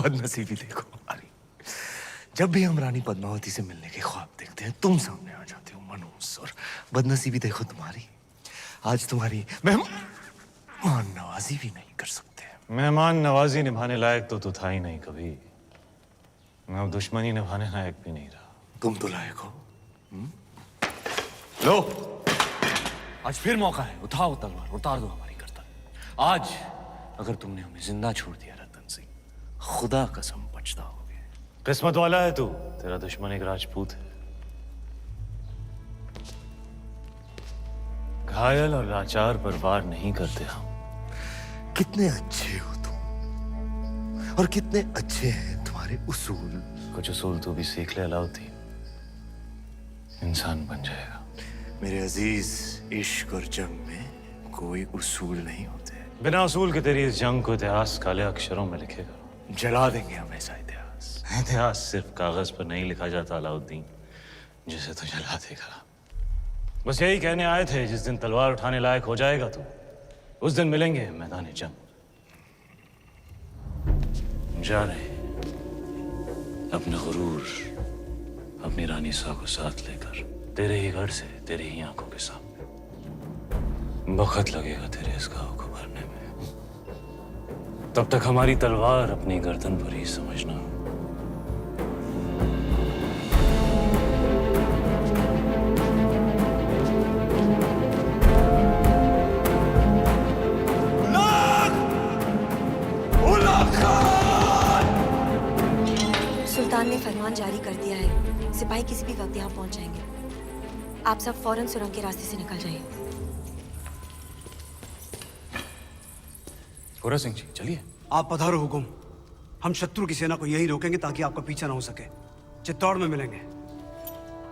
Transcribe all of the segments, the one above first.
बदनसीबी देखो हमारी। जब भी हम रानी पद्मावती से मिलने के ख्वाब देखते हैं, तुम सामने आ जाते हो मनहूस। और बदनसीबी देखो तुम्हारी, आज तुम्हारी मेहमान नवाजी भी नहीं कर सकते। मेहमान नवाजी निभाने लायक तो तू था ही नहीं कभी। मैं अब दुश्मनी निभाने लायक भी नहीं रहा। तुम तो लायक हो। लो, आज फिर मौका है, उठाओ तलवार, उतार दो हमारी गर्दन। आज अगर तुमने हमें जिंदा छोड़ दिया रतन सिंह, खुदा कसम पछताओगे। किस्मत वाला है तू, तेरा दुश्मन एक राजपूत है। घायल और लाचार पर वार नहीं करते हम। कितने अच्छे हो तुम, और कितने अच्छे हैं तुम्हारे उसूल। कुछ उसूल तू भी सीख ले अलाउद्दीन, इंसान बन जाएगा। मेरे अजीज, इश्क और जंग में कोई उसूल नहीं होते। बिना उसूल के तेरी इस जंग को इतिहास काले अक्षरों में लिखेगा। जला देंगे हम ऐसा इतिहास। इतिहास सिर्फ कागज पर नहीं लिखा जाता अलाउद्दीन, जिसे तू जला देगा। बस यही कहने आए थे, जिस दिन तलवार उठाने लायक हो जाएगा तू, उस दिन मिलेंगे मैदान जंग। जा रहे अपने गुरूर, अपनी रानी सा को साथ लेकर, तेरे ही घर से, तेरे ही आंखों के सामने। वक्त लगेगा तेरे इस घाव को भरने में। तब तक हमारी तलवार अपनी गर्दन पर ही समझना। सुल्तान ने फरमान जारी कर दिया है, सिपाही किसी भी वक्त यहाँ पहुंच जाएंगे। आप सब फौरन सुरंग के रास्ते से निकल जाइए। गोरा सिंह जी, चलिए। आप पधारो हुकुम। हम शत्रु की सेना को यहीं रोकेंगे ताकि आपका पीछा ना हो सके। चित्तौड़ में मिलेंगे।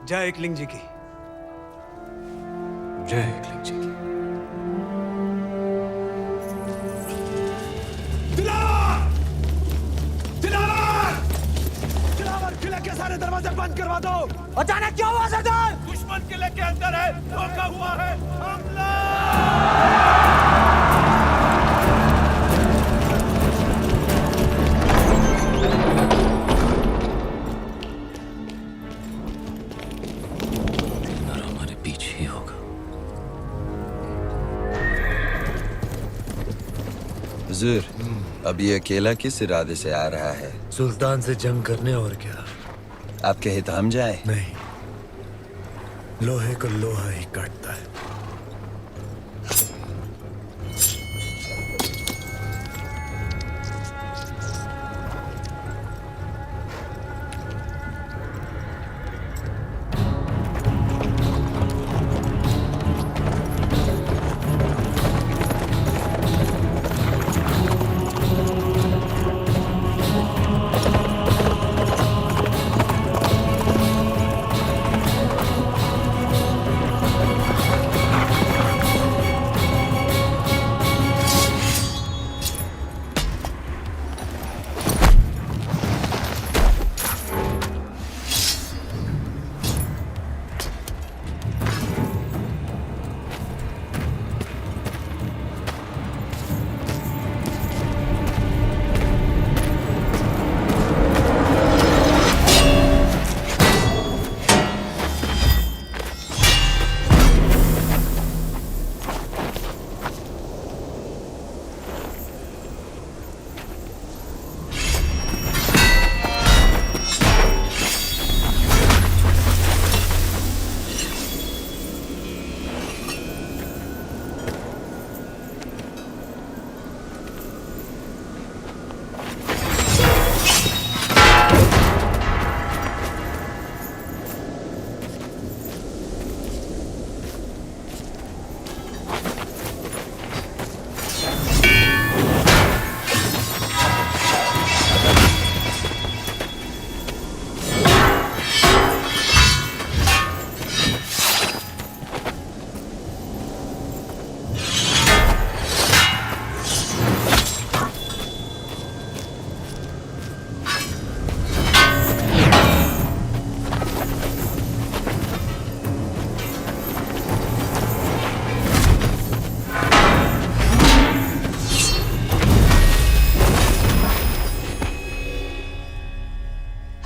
जय एकलिंग जी की। जय एकलिंग जी की। किले के सारे दरवाजे बंद करवा दो। अचानक क्या हुआ सरदार? दुश्मन किले के अंदर है, रोका हुआ है। हमला! हमारे पीछे ही होगा। हुजूर, अब ये अकेला किस इरादे से आ रहा है? सुल्तान से जंग करने, और क्या। आप कहे तो हम जाए? नहीं, लोहे को लोहा ही काटता है।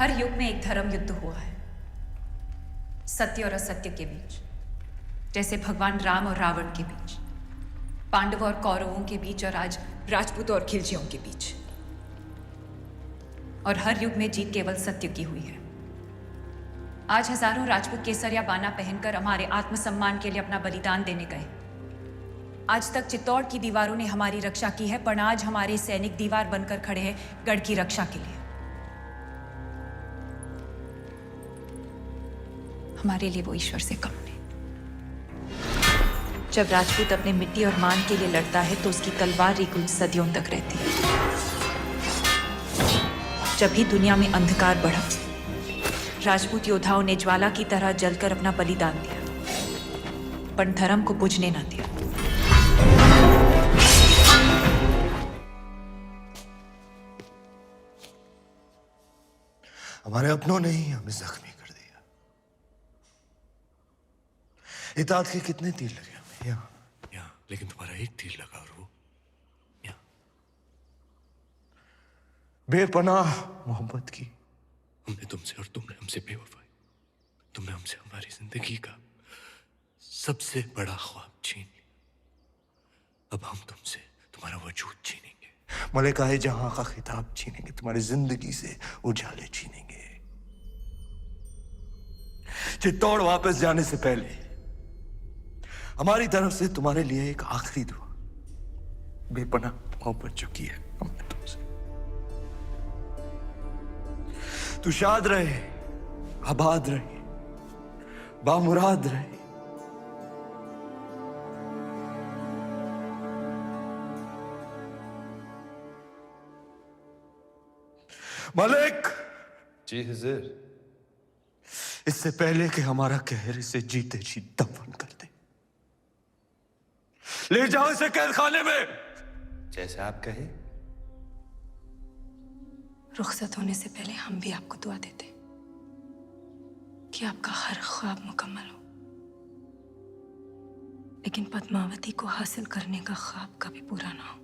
हर युग में एक धर्म युद्ध हुआ है, सत्य और असत्य के बीच, जैसे भगवान राम और रावण के बीच, पांडवों और कौरवों के बीच, और आज राजपूतों और खिलजियों के बीच। और हर युग में जीत केवल सत्य की हुई है। आज हजारों राजपूत केसरिया बाना पहनकर हमारे आत्मसम्मान के लिए अपना बलिदान देने गए। आज तक चित्तौड़ की दीवारों ने हमारी रक्षा की है, पर आज हमारे सैनिक दीवार बनकर खड़े हैं गढ़ की रक्षा के लिए। हमारे लिए वो ईश्वर से कम नहीं। जब राजपूत अपने मिट्टी और मान के लिए लड़ता है तो उसकी तलवार रिगुल सदियों तक रहती है। जब भी दुनिया में अंधकार बढ़ा, राजपूत योद्धाओं ने ज्वाला की तरह जलकर अपना बलिदान दिया, पर धर्म को बुझने न दिया। हमारे अपनों ने ही हमें जख्मी कर दिया। इताअत के कितने तीर लगे हमें? यहाँ, लेकिन तुम्हारा एक तीर लगा और वो यहाँ। बेपनाह मोहब्बत की हमने तुमसे, और तुमने हमसे बेवफाई। तुमने हमसे हमारी जिंदगी का सबसे बड़ा ख्वाब छीन लिया। अब हम तुमसे तुम्हारा वजूद छीनेंगे, मलिकाए जहां का खिताब छीनेंगे, तुम्हारी जिंदगी से उजाले छीनेंगे। चित्तौड़ वापस जाने से पहले हमारी तरफ से तुम्हारे लिए एक आखिरी दुआ, बेपनाह मोहब्बत जो की है हमने तुमसे। तू शाद रहे, आबाद रहे, बामुराद रहे। मलिक। जी हुजूर। इससे पहले कि हमारा कहर इसे जीते जी दफन कर दे, ले जाओ इसे कैद खाने में। जैसे आप कहे। रुखसत होने से पहले हम भी आपको दुआ देते कि आपका हर ख्वाब मुकम्मल हो, लेकिन पद्मावती को हासिल करने का ख्वाब कभी पूरा ना हो।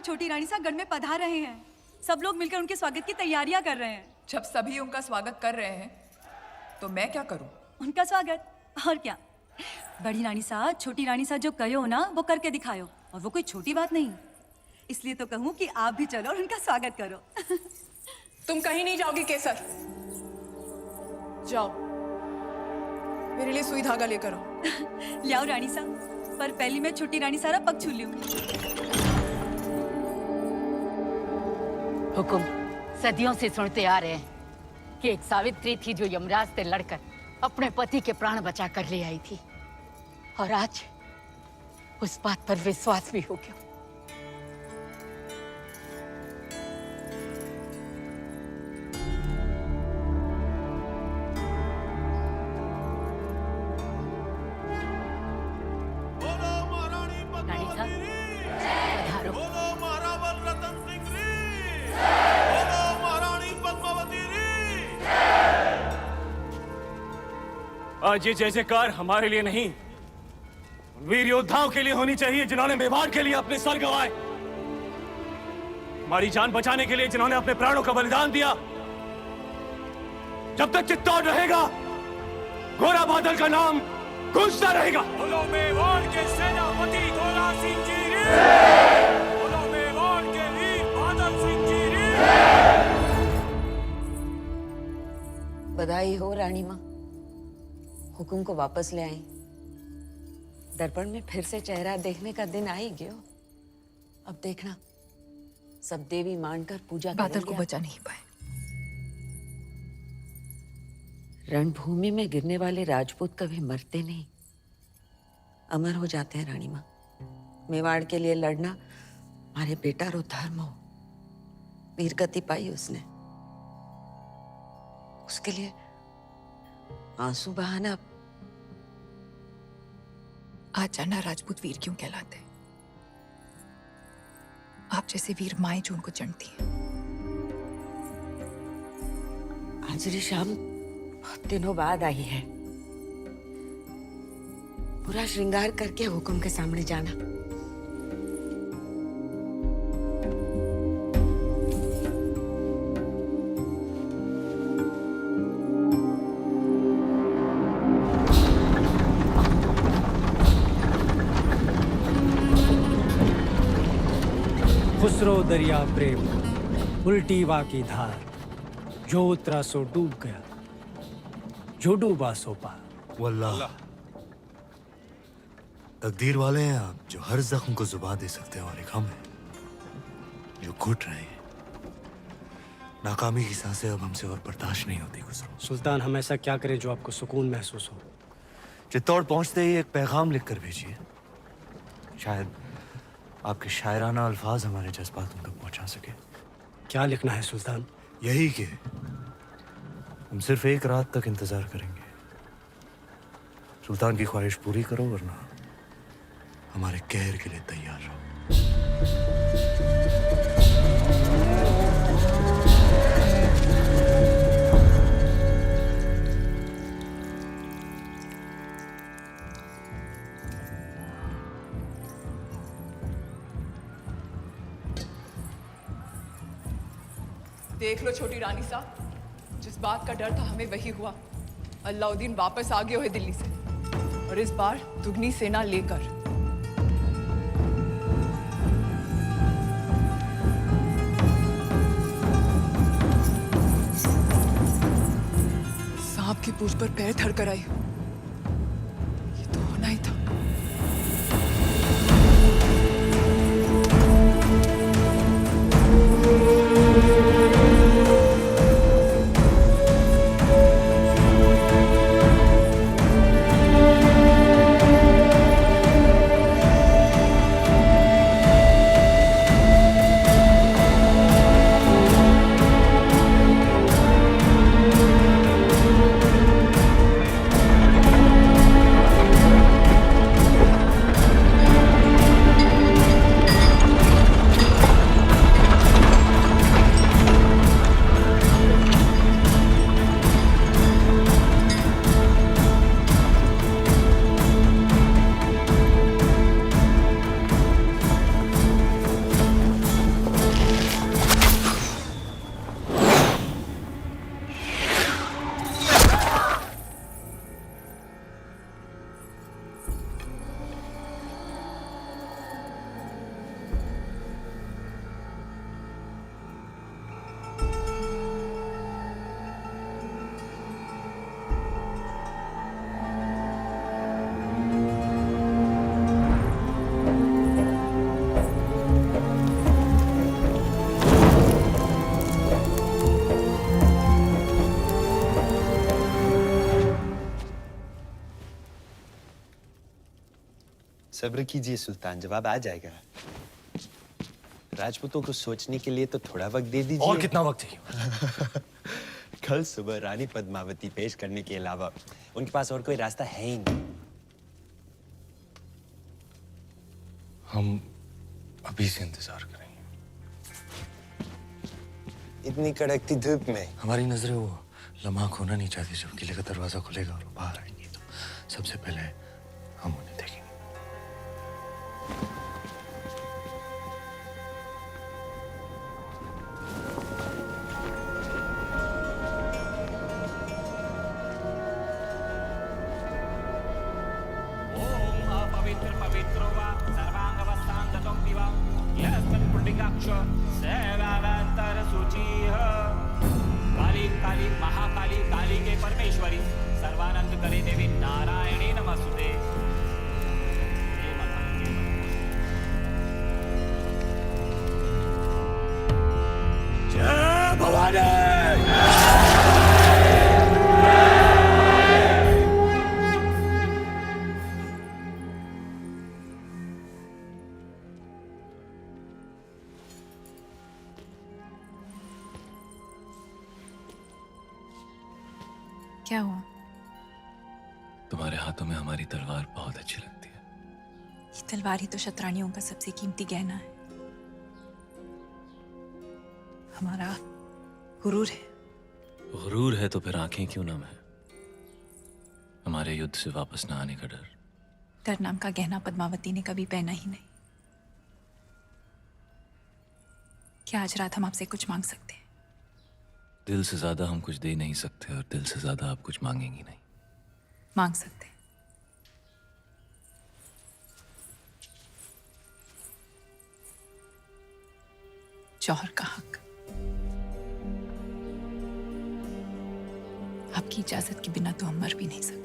छोटी रानी साहब गढ़ में पधार रहे हैं। सब लोग मिलकर उनके स्वागत की तैयारियां कर रहे हैं। जब सभी उनका स्वागत कर रहे हैं तो मैं क्या करूं? उनका स्वागत और क्या। बड़ी रानी साहब, छोटी रानी साहब जो कहो ना वो करके दिखाओ, और वो कोई छोटी बात नहीं। इसलिए तो कहूं कि आप भी चलो और उनका स्वागत करो। तुम कहीं नहीं जाओगी केसर। जाओ मेरे लिए सुई धागा लेकर आओ। ले आओ रानी साहब, पर पहली मैं छोटी रानी सारा पग छू लूंगी। हुकुम सदियों से सुनते आ रहे हैं कि एक सावित्री थी जो यमराज से लड़कर अपने पति के प्राण बचा कर ले आई थी, और आज उस बात पर विश्वास भी हो गया। आज ये जय जयकार हमारे लिए नहीं, वीर योद्धाओं के लिए होनी चाहिए जिन्होंने मेवाड़ के लिए अपने सर गंवाए, हमारी जान बचाने के लिए जिन्होंने अपने प्राणों का बलिदान दिया। जब तक चित्तौड़ रहेगा, घोड़ा बादल का नाम गूंजता रहेगा। बोलो मेवाड़ के सेनापति घोड़ा सिंह जी रे, बोलो मेवाड़ के वीर बादल सिंह जी रे। बधाई हो रानी माँ, हुकुम को वापस ले आई। दर्पण में फिर से चेहरा देखने का दिन आ ही गयो। अब देखना सब देवी मानकर पूजा बादल को बचा नहीं पाए। रणभूमि में गिरने वाले राजपूत कभी मरते नहीं, अमर हो जाते हैं रानी माँ। मेवाड़ के लिए लड़ना हमारे बेटा रो धर्म हो। वीरगति पाई उसने, उसके लिए आंसू बहाना। आज जाना राजपूत वीर क्यों कहलाते हैं। आप जैसे वीर माएं जो उनको चढ़ती हैं। आज री शाम बहुत दिनों बाद आई है। पूरा श्रृंगार करके हुक्म के सामने जाना। खुसरो दरिया प्रेम उल्टी वा की धार, जो उतरा सो डूब गया, जो डूबा सो पार। वल्लाह तकदीर वाले हैं आप, जो हर जख्म को जुबान दे सकते हैं, और एक हम हैं जो घुट रहे हैं। नाकामी की सांसें अब हमसे और बर्दाश्त नहीं होती खुसरो। सुल्तान, हम ऐसा क्या करें जो आपको सुकून महसूस हो? चित्तौड़ पहुंचते ही एक पैगाम लिख कर भेजिए। शायद आपके शायराना अल्फाज हमारे जज्बात उन तक पहुंचा सके। क्या लिखना है सुल्तान? यही कि हम सिर्फ एक रात तक इंतजार करेंगे। सुल्तान की ख्वाहिश पूरी करो, वरना हमारे कहर के लिए तैयार रहो। देख लो छोटी रानी साहब, जिस बात का डर था हमें वही हुआ। अलाउद्दीन वापस आ गया है दिल्ली से, और इस बार दुगनी सेना लेकर। सांप की पूंछ पर पैर धर कर आई। ये तो होना ही था। सब्र कीजिए सुल्तान, जवाब आ जाएगा। राजपूतों को सोचने के लिए तो थोड़ा वक्त दे दीजिए। और कितना वक्त चाहिए? कल सुबह रानी पद्मावती पेश करने के अलावा उनके पास और कोई रास्ता है ही नहीं। हम अभी से इंतजार करेंगे। इतनी कड़कती धूप में हमारी नजरें वो लम्हा खोना नहीं चाहती जब किले का दरवाजा खुलेगा और वो बाहर आएंगी, तो सबसे पहले हम उन्हें देखेंगे। काली काली महाकाली काली के परमेश्वरी सर्वानंद करे देवी नारायणी नमस्तुते। क्या हुआ? तुम्हारे हाथों में हमारी तलवार बहुत अच्छी लगती है। ये तलवार ही तो शतरानियों का सबसे कीमती गहना है। हमारा गुरूर है। गुरूर है तो फिर आंखें क्यों नम है? हमारे युद्ध से वापस ना आने का डर। डर नाम का गहना पद्मावती ने कभी पहना ही नहीं। क्या आज रात हम आपसे कुछ मांग सकते हैं? दिल से ज्यादा हम कुछ दे नहीं सकते और दिल से ज्यादा आप कुछ मांगेंगी नहीं। मांग सकते हैं। जौहर का हक। आपकी इजाजत के बिना तो हम मर भी नहीं सकते।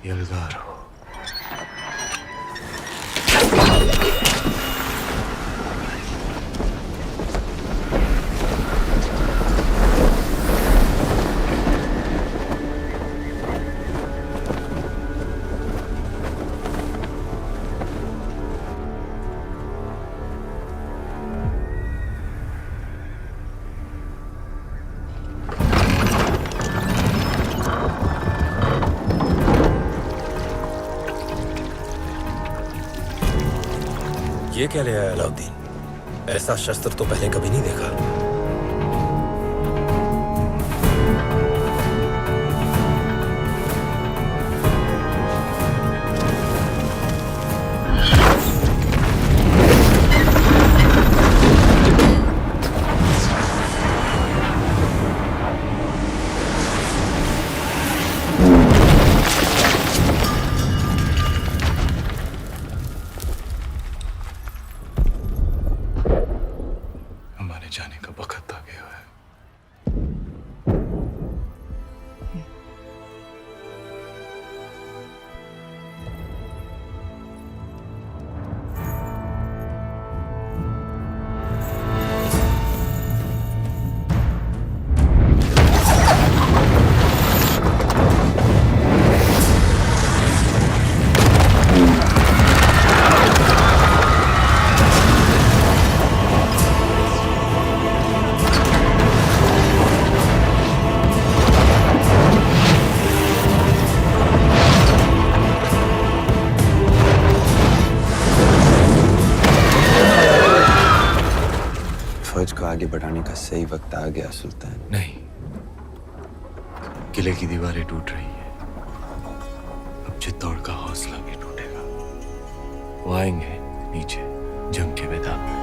यलगार हो। ये क्या ले आया अलाउद्दीन? ऐसा शस्त्र तो पहले कभी नहीं देखा। जाने का वक्त आ गया है। फौज को आगे बढ़ाने का सही वक्त आ गया सुल्तान। नहीं, किले की दीवारें टूट रही है। अब चित्तौड़ का हौसला भी टूटेगा। वो आएंगे नीचे जंग के मैदान में।